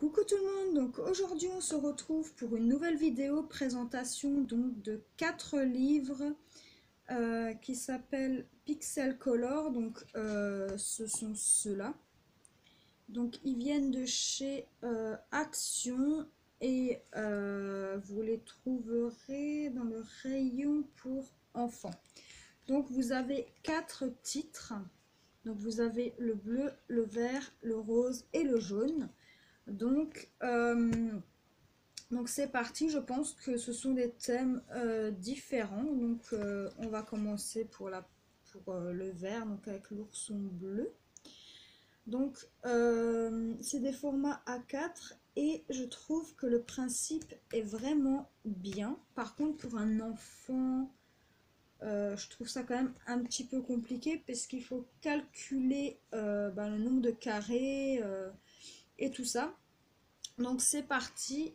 Coucou tout le monde, donc aujourd'hui on se retrouve pour une nouvelle vidéo présentation donc de 4 livres qui s'appellent Pixel Color, donc ce sont ceux-là. Donc ils viennent de chez Action et vous les trouverez dans le rayon pour enfants. Donc vous avez 4 titres, donc vous avez le bleu, le vert, le rose et le jaune. Donc c'est parti, je pense que ce sont des thèmes différents. Donc on va commencer pour le vert, donc avec l'ourson bleu. Donc c'est des formats A4 et je trouve que le principe est vraiment bien. Par contre pour un enfant, je trouve ça quand même un petit peu compliqué parce qu'il faut calculer le nombre de carrés et tout ça. Donc c'est parti,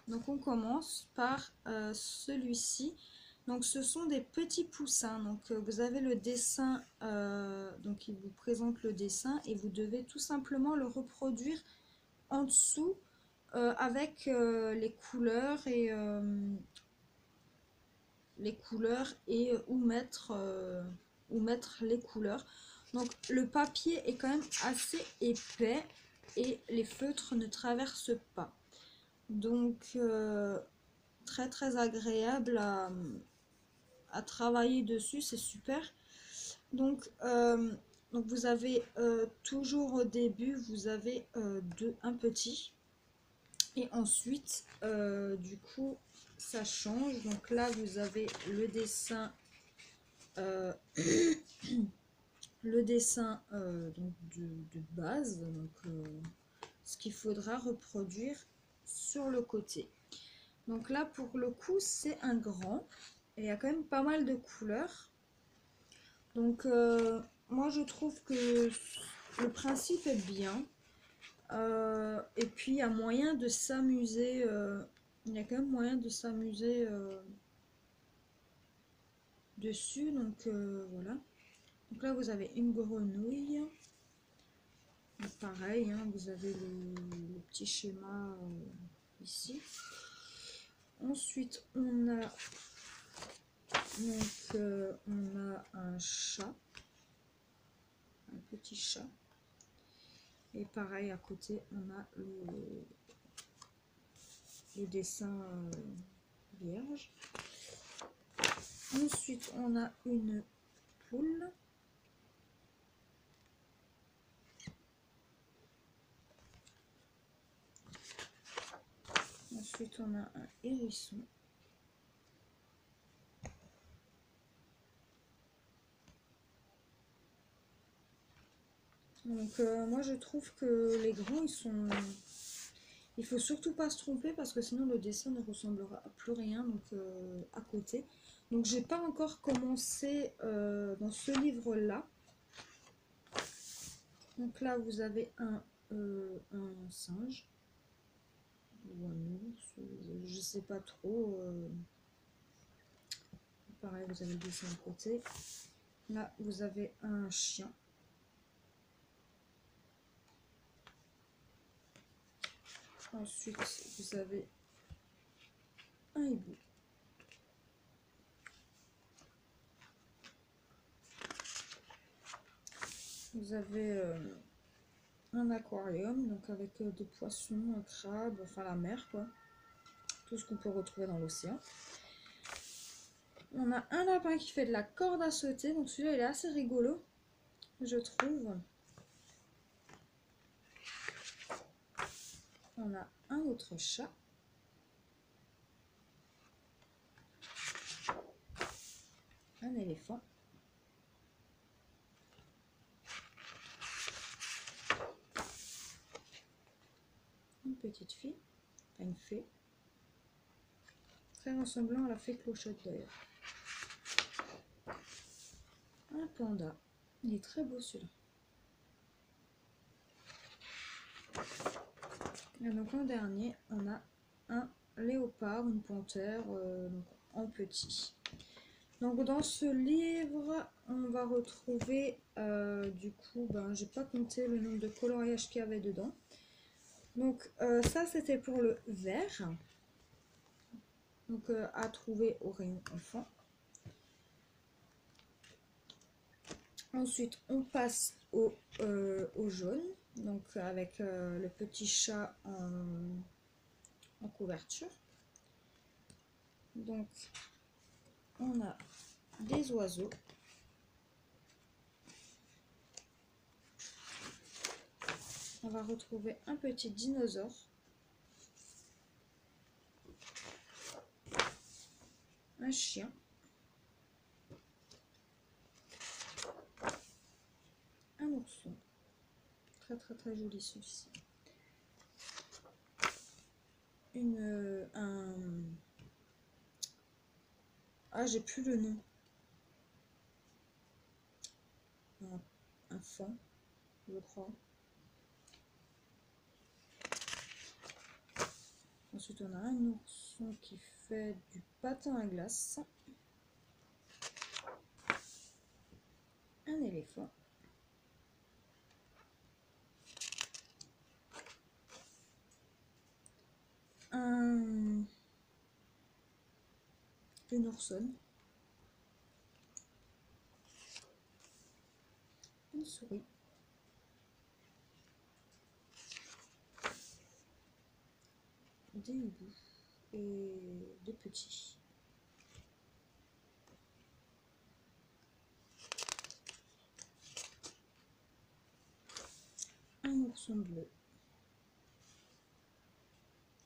donc on commence par celui-ci. Donc ce sont des petits poussins, donc vous avez le dessin, donc il vous présente le dessin et vous devez tout simplement le reproduire en dessous avec les couleurs et où mettre les couleurs. Donc le papier est quand même assez épais et les feutres ne traversent pas. Donc très très agréable à travailler dessus, c'est super. Donc vous avez toujours au début, vous avez un petit. Et ensuite, du coup, ça change. Donc là, vous avez le dessin donc de base, donc ce qu'il faudra reproduire sur le côté. Donc là pour le coup c'est un grand et il y a quand même pas mal de couleurs. Donc moi je trouve que le principe est bien et puis il y a moyen de s'amuser, il y a quand même moyen de s'amuser dessus. Donc voilà. Donc là vous avez une grenouille. Pareil, hein, vous avez le petit schéma ici. Ensuite, on a un chat, un petit chat. Et pareil, à côté, on a le dessin vierge. Ensuite, on a une poule. Ensuite, on a un hérisson. Donc moi je trouve que les grands il faut surtout pas se tromper parce que sinon le dessin ne ressemblera à plus rien donc à côté. Donc j'ai pas encore commencé dans ce livre là. Donc là vous avez un singe ou un ours, je sais pas trop. Pareil, vous avez le dessin à côté. Là vous avez un chien. Ensuite, vous avez un hibou. Vous avez un aquarium, donc avec des poissons, un crabe, enfin la mer quoi. Tout ce qu'on peut retrouver dans l'océan. On a un lapin qui fait de la corde à sauter, donc celui-là il est assez rigolo, je trouve. On a un autre chat. Un éléphant. Une petite fille, enfin une fée. Très ressemblant à la fée Clochette d'ailleurs. Un panda. Il est très beau celui-là. Et donc en dernier, on a un léopard, une panthère, donc en petit. Donc dans ce livre, on va retrouver, du coup, j'ai pas compté le nombre de coloriages qu'il y avait dedans. Donc ça c'était pour le vert. Donc à trouver au rayon enfant. Ensuite on passe au jaune. Donc avec le petit chat en couverture. Donc on a des oiseaux. On va retrouver un petit dinosaure. Un chien. Un ourson. Très très très joli celui-ci. Ah, j'ai plus le nom. Un faon, je crois. Ensuite, on a un ourson qui fait du patin à glace. Un éléphant. Une oursonne. Une souris. Des hiboux et des petits. Un ourson bleu.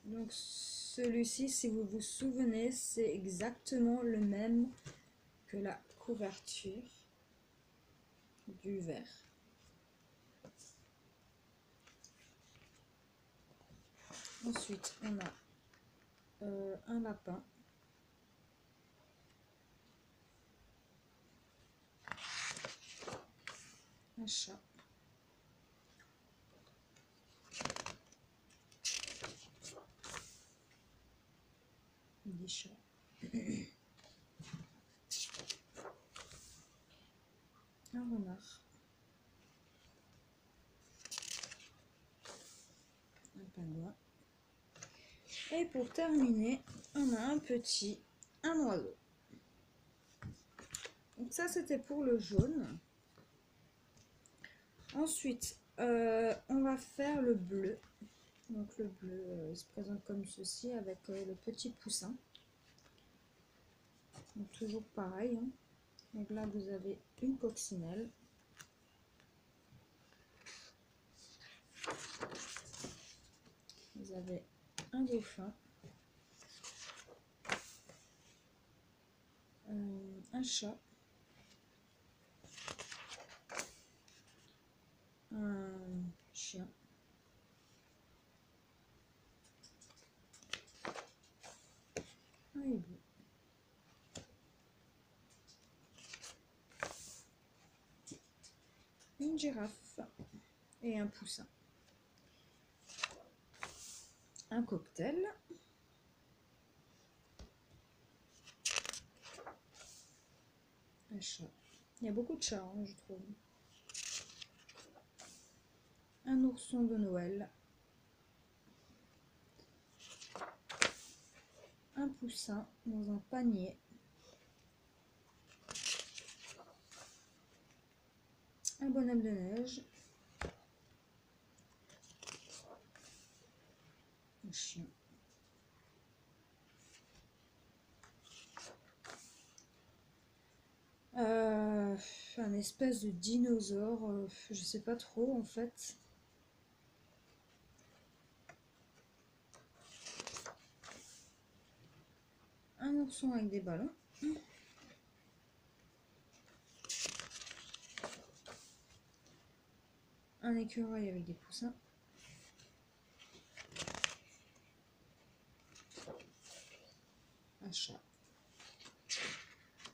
Donc celui-ci, si vous vous souvenez, c'est exactement le même que la couverture du vert. Ensuite, on a un lapin. Un chat. Des chats. Un renard. Un pingouin. Et pour terminer, on a un oiseau. Donc ça, c'était pour le jaune. Ensuite, on va faire le bleu. Donc le bleu il se présente comme ceci avec le petit poussin. Donc toujours pareil. Hein. Donc là, vous avez une coccinelle. Vous avez un dauphin. Un chat. Un chien. Un hibou. Une girafe et un poussin. Un cocktail. Un chat. Il y a beaucoup de chats, hein, je trouve. Un ourson de Noël. Un poussin dans un panier. Un bonhomme de neige. Un chien. Un espèce de dinosaure, je sais pas trop en fait. Un ourson avec des ballons. Un écureuil avec des poussins. Un chat.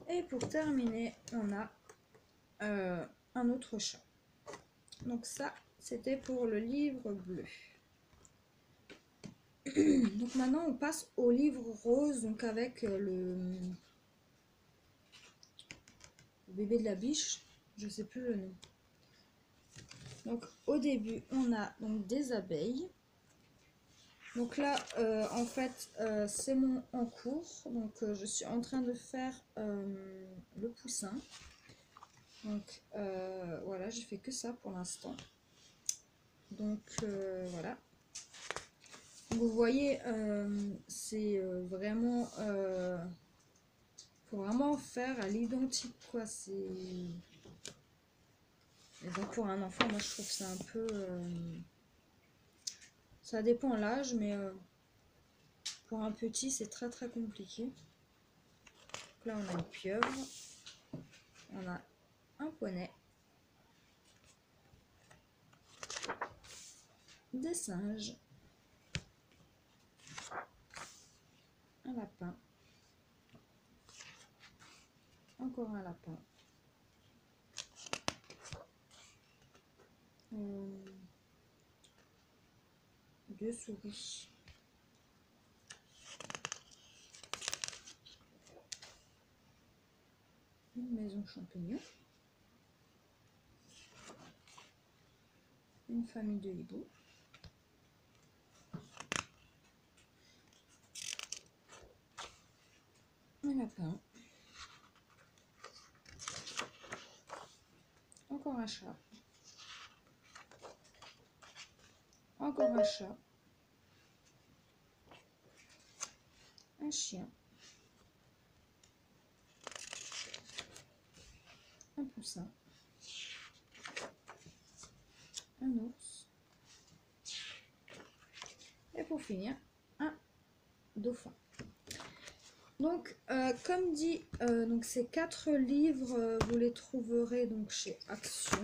Et pour terminer, on a un autre chat. Donc ça, c'était pour le livre bleu. Donc maintenant, on passe au livre rose, donc avec le bébé de la biche, je sais plus le nom. Donc au début, on a donc des abeilles. Donc là, en fait, c'est en cours. Donc je suis en train de faire le poussin. Donc voilà, j'ai fait que ça pour l'instant. Donc voilà. Vous voyez, c'est vraiment... faut vraiment faire à l'identique, quoi. C'est... Donc pour un enfant, moi je trouve que c'est un peu... ça dépend l'âge, mais pour un petit, c'est très très compliqué. Donc là, on a une pieuvre. On a un poney. Des singes. Un lapin. Encore un lapin. Deux souris. Une maison champignon. Une famille de hiboux. Un lapin. Encore un chat. Encore un chat. Un chien. Un poussin. Un ours. Et pour finir, un dauphin. Donc, comme dit, donc ces 4 livres, vous les trouverez donc chez Action.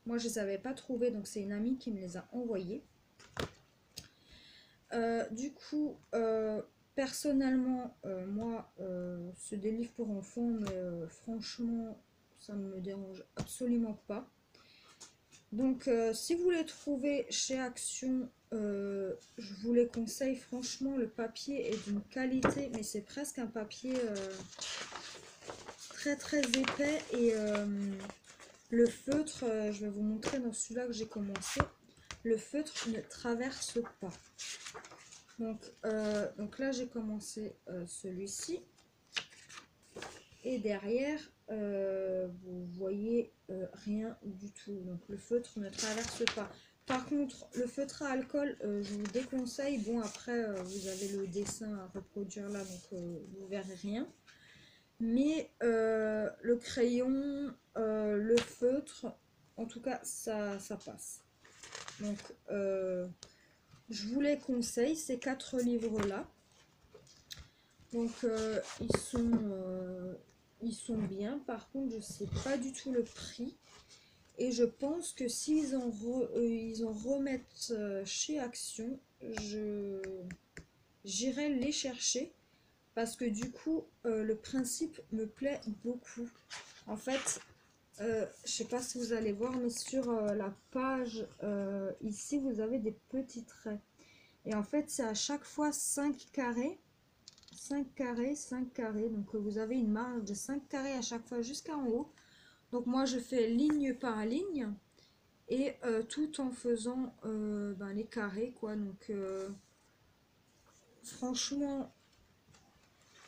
Moi, je ne les avais pas trouvés, donc c'est une amie qui me les a envoyés. Du coup, personnellement, moi, c'est des livres pour enfants, mais franchement, ça ne me dérange absolument pas. Donc, si vous les trouvez chez Action, je vous les conseille. Franchement, le papier est d'une qualité, mais c'est presque un papier très très épais. Et le feutre, je vais vous montrer dans celui-là que j'ai commencé, le feutre ne traverse pas. Donc là, j'ai commencé celui-ci. Et derrière, vous voyez rien du tout. Donc le feutre ne traverse pas. Par contre, le feutre à alcool, je vous déconseille. Bon, après, vous avez le dessin à reproduire là, donc vous verrez rien. Mais le crayon, le feutre, en tout cas, ça passe. Donc, je vous les conseille, ces 4 livres-là. Donc, ils sont bien. Par contre, je ne sais pas du tout le prix. Et je pense que s'ils ils en remettent chez Action, j'irai les chercher. Parce que du coup, le principe me plaît beaucoup. En fait, je sais pas si vous allez voir, mais sur la page ici, vous avez des petits traits. Et en fait, c'est à chaque fois 5 carrés. 5 carrés, 5 carrés. Donc, vous avez une marge de 5 carrés à chaque fois jusqu'en haut. Donc, moi, je fais ligne par ligne. Et tout en faisant les carrés, quoi. Donc, franchement,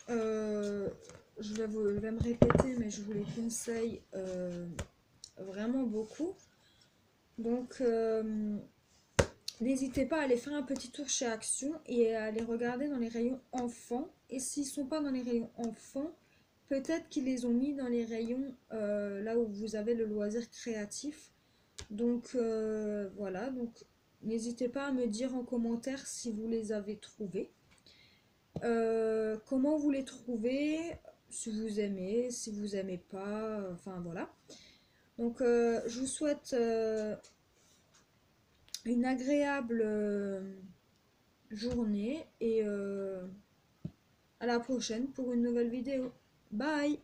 je vais me répéter, mais je vous les conseille vraiment beaucoup. Donc, n'hésitez pas à aller faire un petit tour chez Action et à les regarder dans les rayons enfants. Et s'ils ne sont pas dans les rayons enfants, peut-être qu'ils les ont mis dans les rayons là où vous avez le loisir créatif. Donc, voilà. Donc, n'hésitez pas à me dire en commentaire si vous les avez trouvés. Comment vous les trouvez, si vous aimez, si vous aimez pas, enfin voilà. Donc je vous souhaite une agréable journée et à la prochaine pour une nouvelle vidéo. Bye!